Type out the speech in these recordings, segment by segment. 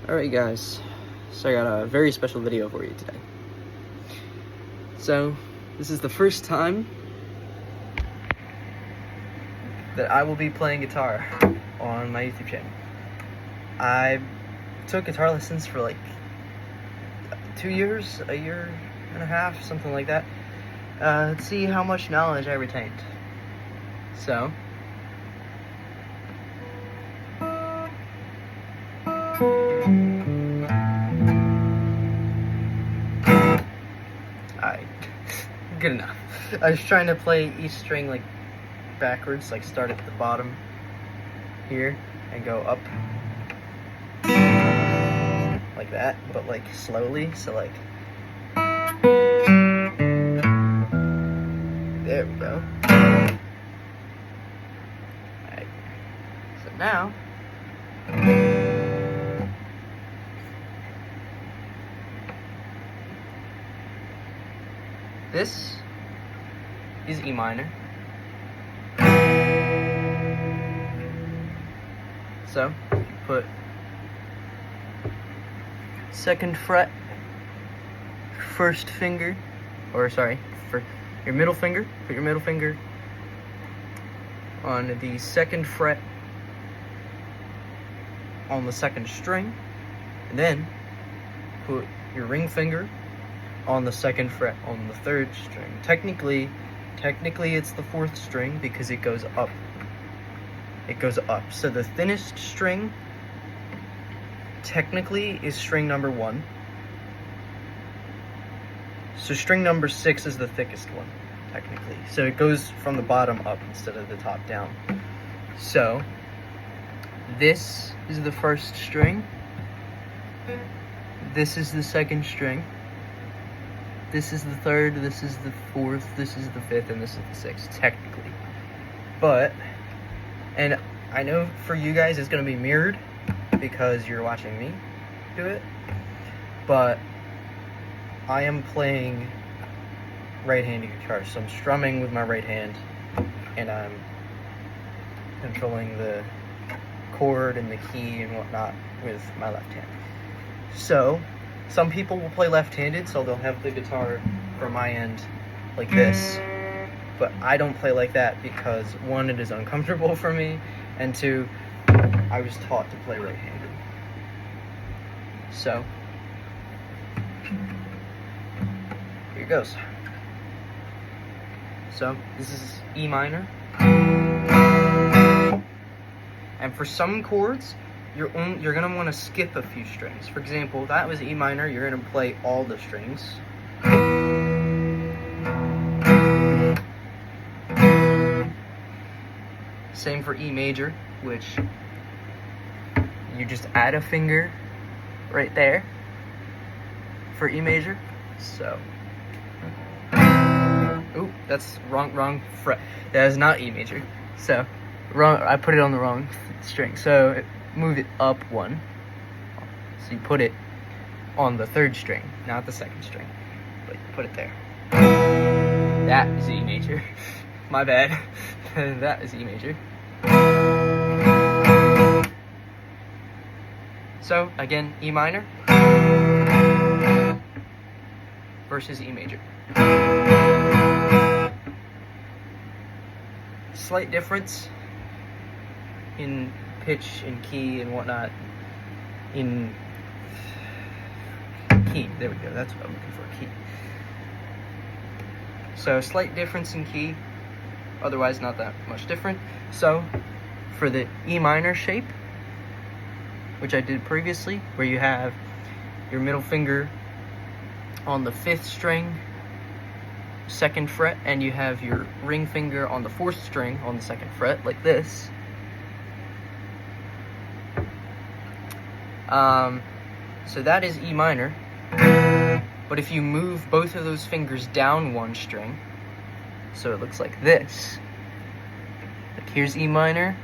Alright guys, so I got a very special video for you today. So, this is the first time that I will be playing guitar on my YouTube channel. I took guitar lessons for like 2 years, a year and a half, something like that. Let's see how much knowledge I retained. So, good enough. I was trying to play each string like backwards, like start at the bottom here and go up like that, but like slowly. So like, there we go. Alright, so now this is E minor. So, you put 2nd fret, 1st finger, or sorry, for your middle finger, put your middle finger on the 2nd fret on the 2nd string, and then put your ring finger on the 2nd fret on the 3rd string. Technically it's the 4th string because it goes up. It goes up. So the thinnest string technically is string number 1. So string number 6 is the thickest one, technically. So it goes from the bottom up instead of the top down. So this is the 1st string. This is the 2nd string. This is the 3rd, this is the 4th, this is the 5th, and this is the 6th, technically. But, and I know for you guys it's going to be mirrored because you're watching me do it, but I am playing right-handed guitar, so I'm strumming with my right hand, and I'm controlling the chord and the key and whatnot with my left hand. So, some people will play left-handed, so they'll have the guitar from my end like this. But I don't play like that because 1, it is uncomfortable for me, and 2, I was taught to play right-handed. So, here it goes. So, this is E minor. And for some chords, you're gonna want to skip a few strings. For example, that was E minor, you're gonna play all the strings. Same for E major, which you just add a finger right there for E major. So, ooh, that's wrong fret. That is not E major. So, wrong. I put it on the wrong string. So, move it up 1. So you put it on the 3rd string, not the 2nd string, but you put it there. That is E major. My bad. That is E major. So again, E minor versus E major. Slight difference in pitch and key and whatnot. In key, there we go, that's what I'm looking for, key. So slight difference in key, otherwise not that much different. So for the E minor shape, which I did previously, where you have your middle finger on the 5th string, 2nd fret, and you have your ring finger on the 4th string on the 2nd fret, like this. So that is E minor, but if you move both of those fingers down 1 string, so it looks like this, like here's E minor,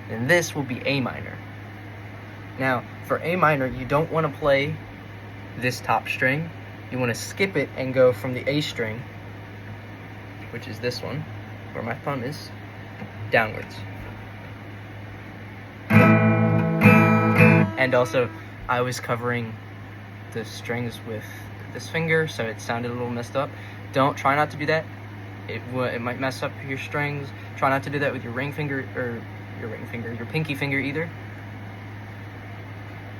and this will be A minor. Now, for A minor, you don't want to play this top string, you want to skip it and go from the A string, which is this one, where my thumb is, downwards. And also I was covering the strings with this finger, so it sounded a little messed up. Try not to do that. It might mess up your strings. Try not to do that with your ring finger, or your pinky finger either.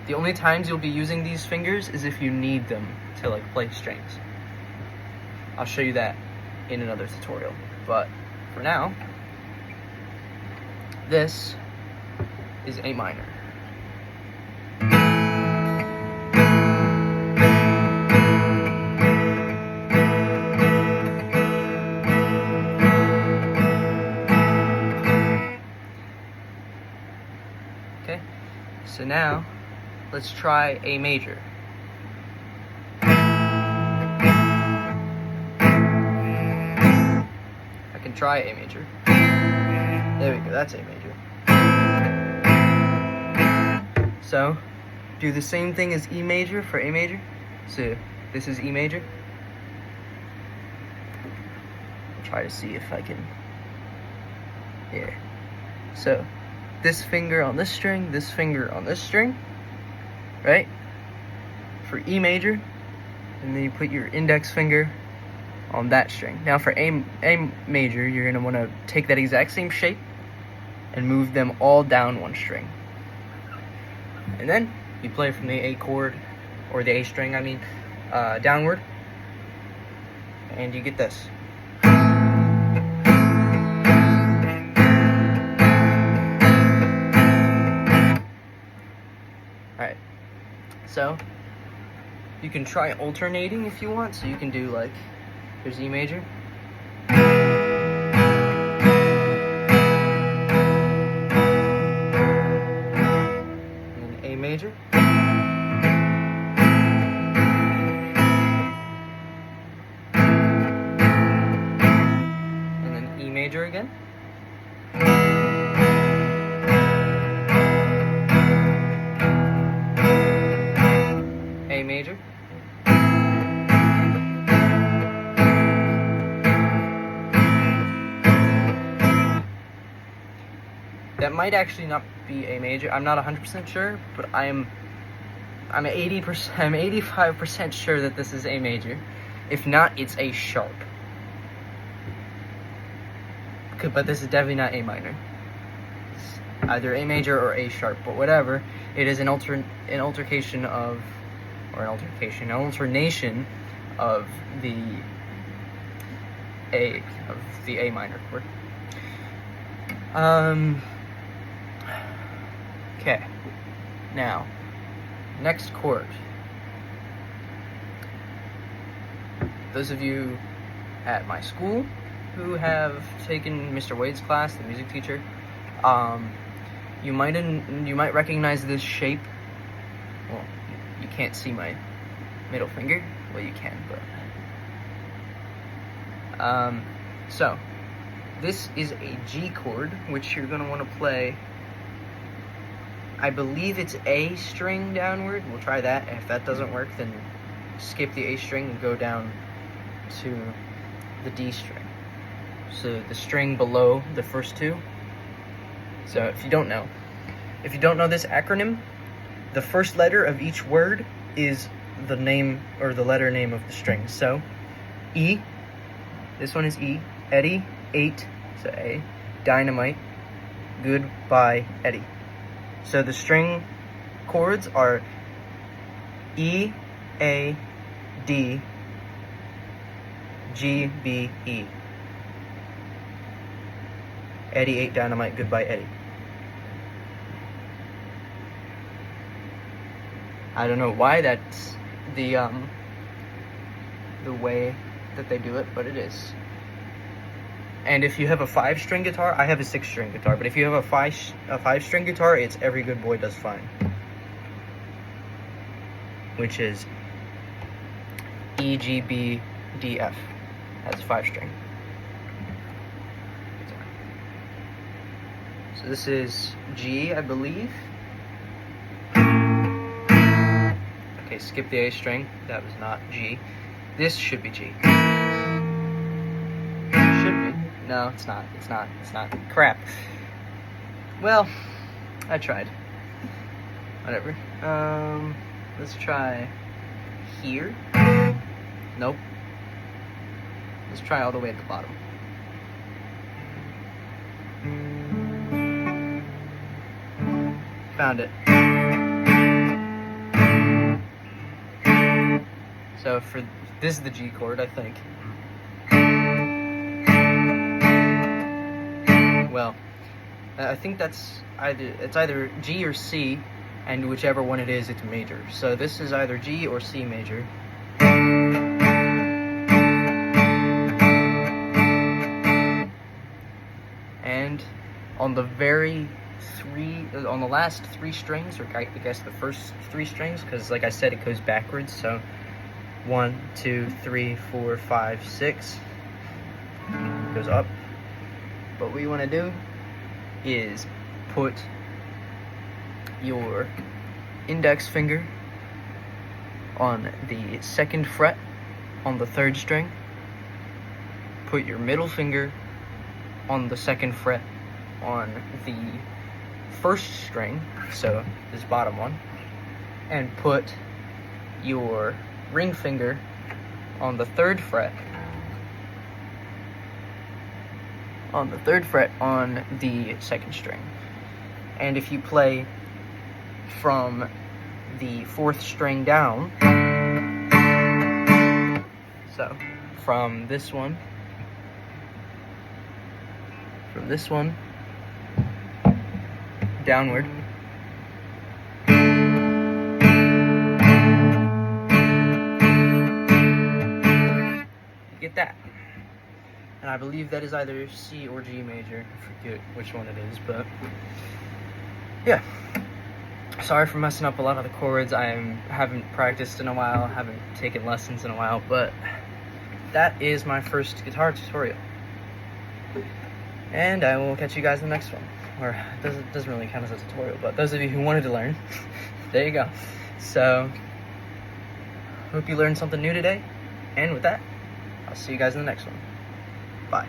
The only times you'll be using these fingers is if you need them to like play strings. I'll show you that in another tutorial. But for now, this is A minor. Okay, so now let's try A major. I can try A major. There we go, that's A major. So, do the same thing as E major for A major. So, this is E major. I'll try to see if I can. Yeah. So, this finger on this string, this finger on this string, right? For E major, and then you put your index finger on that string. Now for A major, you're gonna wanna take that exact same shape and move them all down one string. And then you play from the A chord, or the A string, I mean, downward, and you get this. Alright, so you can try alternating if you want. So you can do like, here's E major, and then A major, and then E major again. A major, that might actually not be A major. I'm not 100% sure, but I'm 85% sure that this is A major. If not, it's A sharp. But this is definitely not A minor. It's either A major or A sharp, but whatever. It is an alternation of the A minor chord. Okay. Now, next chord. Those of you at my school who have taken Mr. Wade's class, the music teacher, you might recognize this shape. Well, you can't see my middle finger. Well, you can, but so this is a G chord, which you're gonna want to play. I believe it's A string downward. We'll try that. If that doesn't work, then skip the A string and go down to the D string. So the string below the first two. So if you don't know this acronym, the first letter of each word is the name or the letter name of the string. So E, this one is E, Eddie, 8, so A, dynamite, goodbye, Eddie. So the string chords are E, A, D, G, B, E. Eddie, 8, dynamite, goodbye, Eddie. I don't know why that's the way that they do it, but it is. And if you have a 5-string guitar, I have a 6-string guitar, but if you have a 5-string guitar, it's Every Good Boy Does Fine, which is E, G, B, D, F. That's 5-string. So this is G, I believe. Okay, skip the A string. That was not G. This should be G. Should be. No, it's not. It's not. Crap. Well, I tried. Whatever. Let's try here. Nope. Let's try all the way at the bottom. Found it. So for this is the G chord, I think. Well, I think it's either G or C, and whichever one it is, it's major. So this is either G or C major. And on the last three strings, or I guess the first three strings, because like I said, it goes backwards. So 1, 2, 3, 4, 5, 6 goes up. But what you want to do is put your index finger on the second fret on the third string. Put your middle finger on the second fret on the first string, so this bottom one, and put your ring finger on the third fret on the second string. And if you play from the fourth string down, so from this one downward, you get that. And I believe that is either C or G major. I forget which one it is, but yeah. Sorry for messing up a lot of the chords. I haven't practiced in a while, haven't taken lessons in a while, but that is my first guitar tutorial. And I will catch you guys in the next one. Or it doesn't really count as a tutorial, but those of you who wanted to learn, there you go. So, hope you learned something new today. And with that, I'll see you guys in the next one. Bye.